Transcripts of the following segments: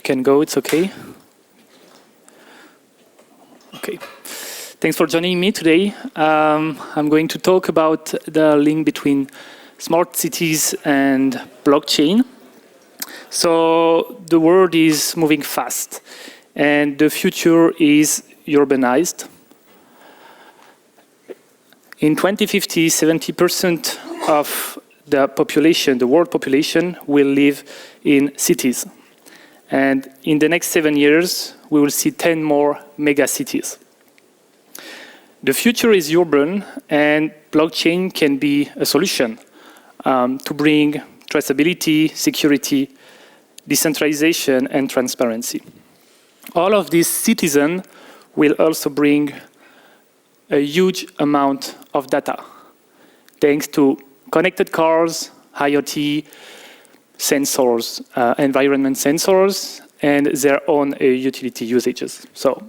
can go, it's okay. Okay. Thanks for joining me today. I'm going to talk about the link between smart cities and blockchain. So the world is moving fast, and the future is urbanized. In 2050, 70% of the population, the world population, will live in cities. And in the next 7 years, we will see 10 more mega cities. The future is urban, and blockchain can be a solution to bring traceability, security, decentralization, and transparency. All of these citizens will also bring a huge amount of data, thanks to connected cars, IoT, sensors, environment sensors, and their own utility usages. So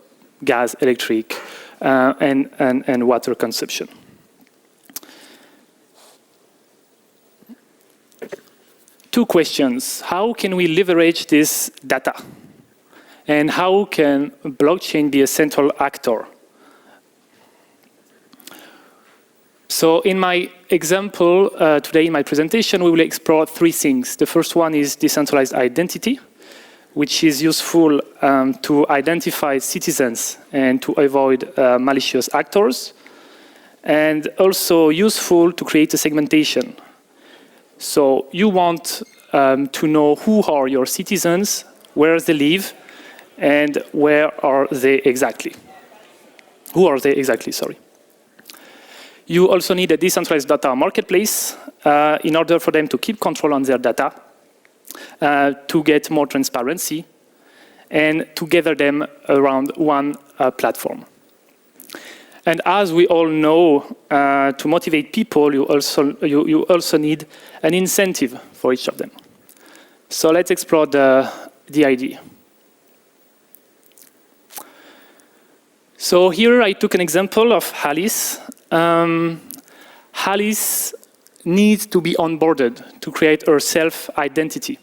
gas, electric, and water consumption. Two questions. How can we leverage this data? And how can blockchain be a central actor? So in my example today, in my presentation, we will explore three things. The first one is decentralized identity, which is useful to identify citizens and to avoid malicious actors, and also useful to create a segmentation. So you want to know who are your citizens, where they live, and where are they exactly. Who are they exactly, sorry. You also need a decentralized data marketplace in order for them to keep control on their data, to get more transparency, and to gather them around one platform. And as we all know, to motivate people, you also need an incentive for each of them. So let's explore the idea. So here I took an example of Alice. Alice needs to be onboarded to create her self-identity.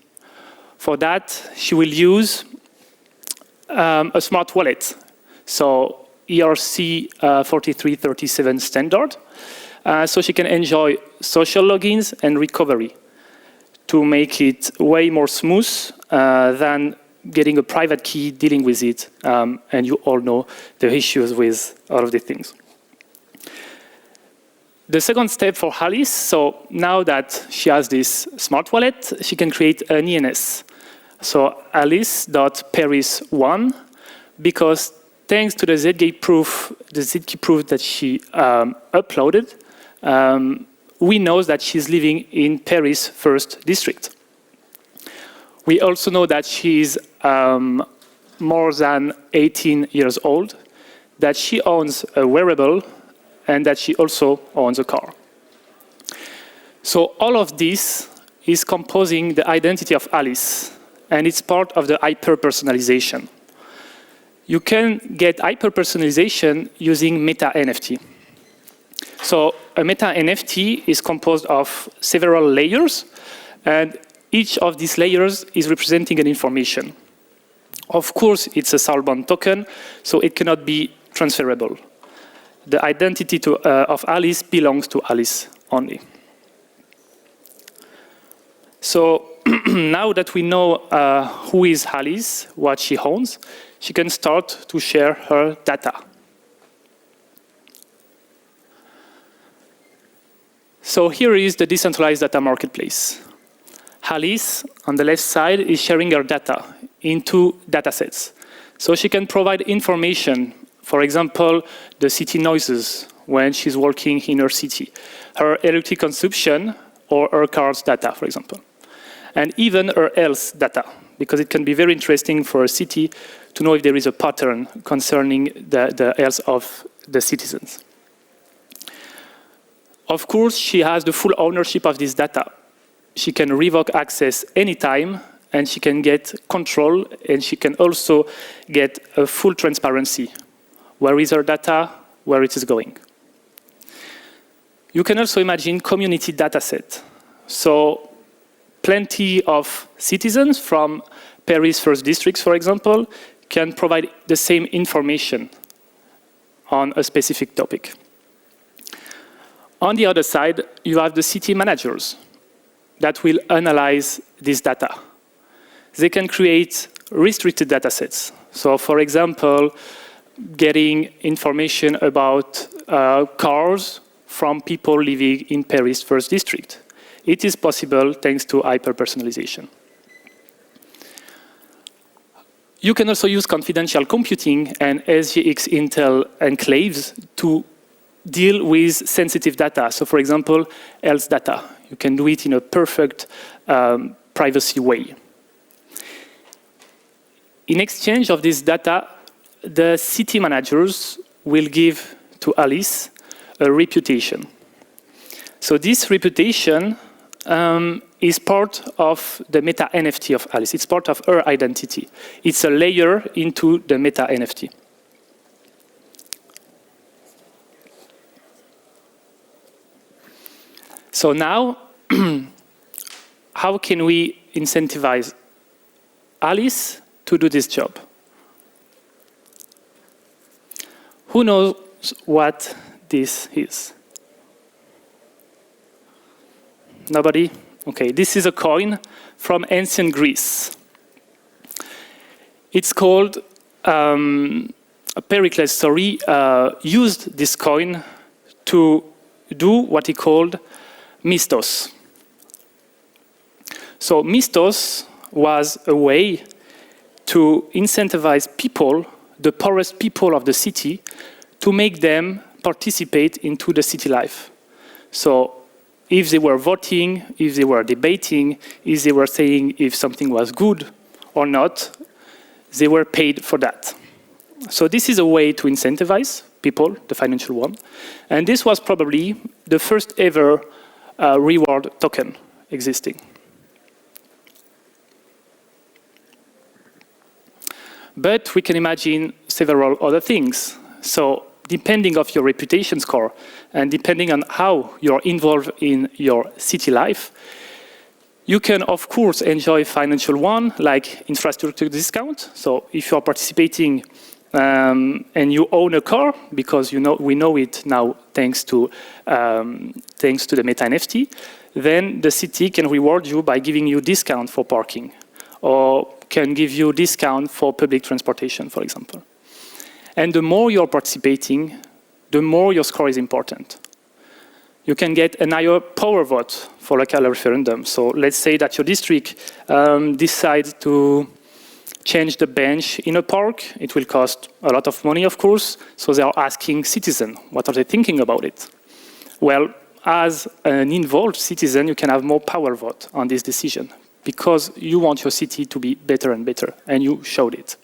For that, she will use a smart wallet. So ERC 4337 standard. So she can enjoy social logins and recovery to make it way more smooth than getting a private key, dealing with it. And you all know the issues with all of these things. The second step for Alice, so now that she has this smart wallet, she can create an ENS. So alice.paris1, because thanks to the ZK proof that she uploaded, we know that she's living in Paris 1st district. We also know that she's more than 18 years old, that she owns a wearable, and that she also owns a car. So all of this is composing the identity of Alice, and it's part of the hyper-personalization. You can get hyper-personalization using meta NFT. So a meta NFT is composed of several layers, and each of these layers is representing an information. Of course, it's a soulbound token, so it cannot be transferable. The identity of Alice belongs to Alice only. So now that we know who is Alice, what she owns, she can start to share her data. So here is the decentralized data marketplace. Alice, on the left side, is sharing her data into datasets. So she can provide information. For example, the city noises when she's working in her city, her electric consumption, or her car's data, for example. And even her health data, because it can be very interesting for a city to know if there is a pattern concerning the health of the citizens. Of course, she has the full ownership of this data. She can revoke access anytime, and she can get control, and she can also get a full transparency. Where is her data? Where it is going? You can also imagine community data set. So plenty of citizens from Paris First Districts, for example, can provide the same information on a specific topic. On the other side, you have the city managers that will analyze this data. They can create restricted data sets. So, for example, getting information about cars from people living in Paris First District. It is possible thanks to hyper-personalization. You can also use confidential computing and SGX Intel enclaves to deal with sensitive data. So, for example, health data. You can do it in a perfect privacy way. In exchange of this data, the city managers will give to Alice a reputation. So this reputation is part of the meta NFT of Alice. It's part of her identity. It's a layer into the meta NFT. So now, how can we incentivize Alice to do this job? Who knows what this is? Nobody? Okay, this is a coin from ancient Greece. It's called, Pericles, used this coin to do what he called mistos. So mistos was a way to incentivize people, the poorest people of the city, to make them participate into the city life. So if they were voting, if they were debating, if they were saying if something was good or not, they were paid for that. So this is a way to incentivize people, the financial one. And this was probably the first ever reward token existing. But we can imagine several other things. So depending on your reputation score and depending on how you're involved in your city life, you can, of course, enjoy financial one, like infrastructure discount. So if you're participating and you own a car, because we know it now thanks to the Meta NFT, then the city can reward you by giving you discount for parking, or can give you discount for public transportation, for example. And the more you're participating, the more your score is important. You can get a higher power vote for local referendum. So let's say that your district decides to change the bench in a park. It will cost a lot of money, of course. So they are asking citizens, what are they thinking about it? Well, as an involved citizen, you can have more power vote on this decision because you want your city to be better and better, and you showed it.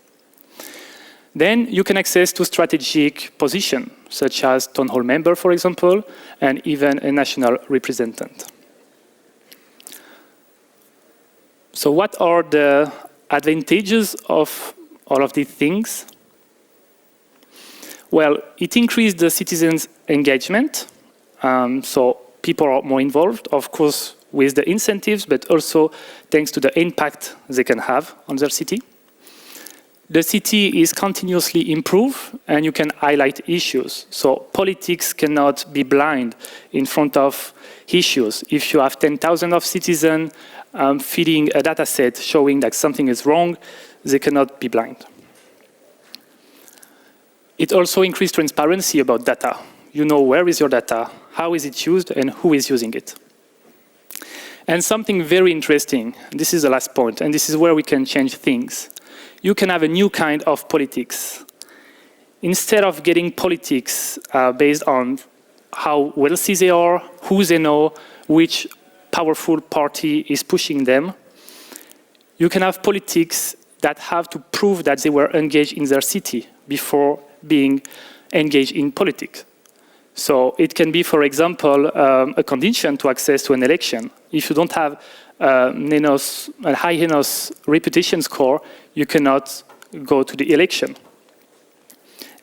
Then you can access to strategic position, such as town hall member, for example, and even a national representative. So what are the advantages of all of these things? Well, it increased the citizens' engagement, so people are more involved, of course, with the incentives, but also thanks to the impact they can have on their city. The city is continuously improved, and you can highlight issues. So politics cannot be blind in front of issues. If you have 10,000 of citizens feeding a data set showing that something is wrong, they cannot be blind. It also increased transparency about data. You know where is your data, how is it used, and who is using it. And something very interesting, this is the last point, and this is where we can change things. You can have a new kind of politics. Instead of getting politics based on how wealthy they are, who they know, which powerful party is pushing them, you can have politics that have to prove that they were engaged in their city before being engaged in politics. So it can be, for example, a condition to access to an election. If you don't have a high Henos reputation score, you cannot go to the election.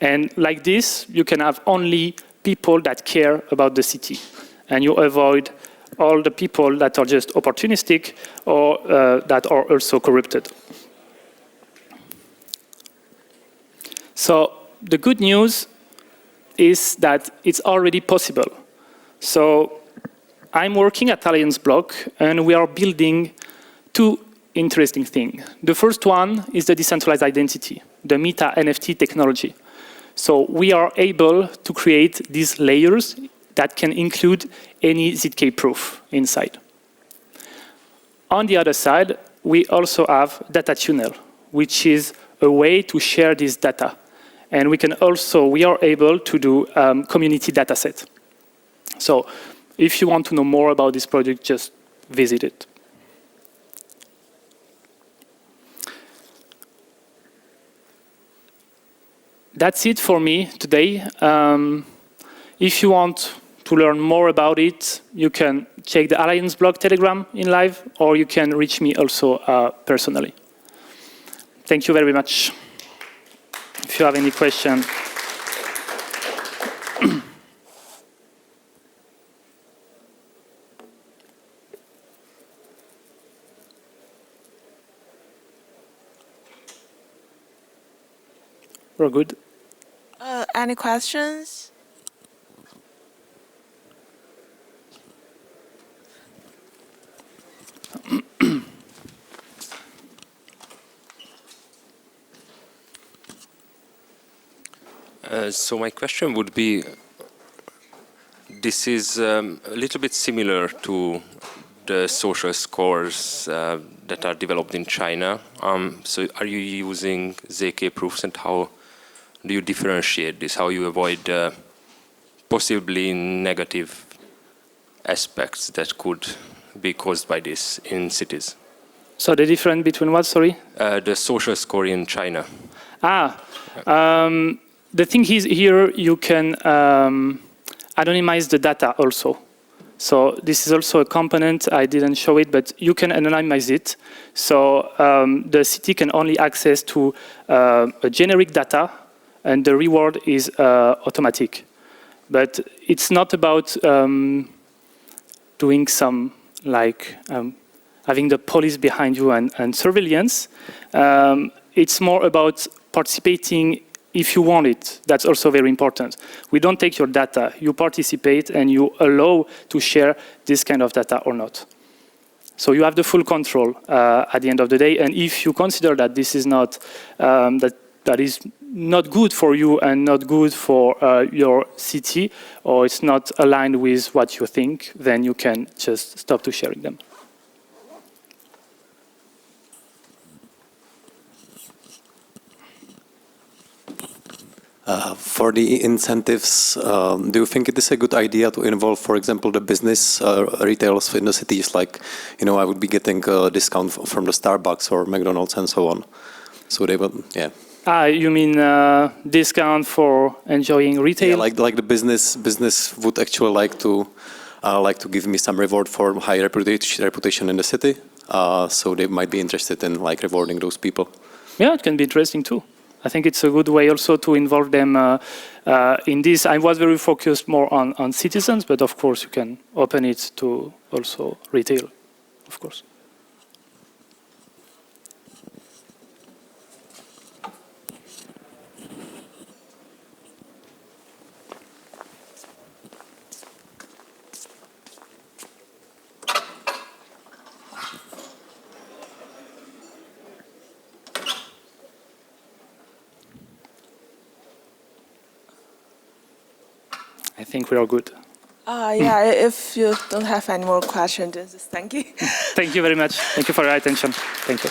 And like this, you can have only people that care about the city. And you avoid all the people that are just opportunistic or that are also corrupted. So the good news is that it's already possible. So I'm working at Alliance Block, and we are building two interesting things. The first one is the decentralized identity, the Meta NFT technology. So we are able to create these layers that can include any ZK proof inside. On the other side, we also have data tunnel, which is a way to share this data. And we are able to do community data set. So if you want to know more about this project, just visit it. That's it for me today. If you want to learn more about it, you can check the Alliance blog Telegram in live, or you can reach me also personally. Thank you very much. If you have any questions. We're good. Any questions? So my question would be, this is a little bit similar to the social scores that are developed in China. So are you using ZK proofs, and how do you differentiate this? How you avoid possibly negative aspects that could be caused by this in cities? So the difference between what, sorry? The social score in China. The thing is here you can anonymize the data also. So this is also a component, I didn't show it, but you can anonymize it. So the city can only access to a generic data, and the reward is automatic. But it's not about doing some, like having the police behind you and surveillance. It's more about participating if you want it. That's also very important. We don't take your data. You participate and you allow to share this kind of data or not. So you have the full control at the end of the day. And if you consider that this is not, that is not good for you and not good for your city, or it's not aligned with what you think, then you can just stop to sharing them. For the incentives, do you think it is a good idea to involve, for example, the business retailers in the cities? Like, I would be getting a discount from the Starbucks or McDonald's and so on. So they will, yeah. You mean discount for enjoying retail? Yeah, like the business would actually like to give me some reward for high reputation in the city. So they might be interested in rewarding those people. Yeah, it can be interesting too. I think it's a good way also to involve them in this. I was very focused more on citizens, but of course you can open it to also retail, of course. I think we are good. Yeah, if you don't have any more questions, just thank you. Thank you very much. Thank you for your attention. Thank you.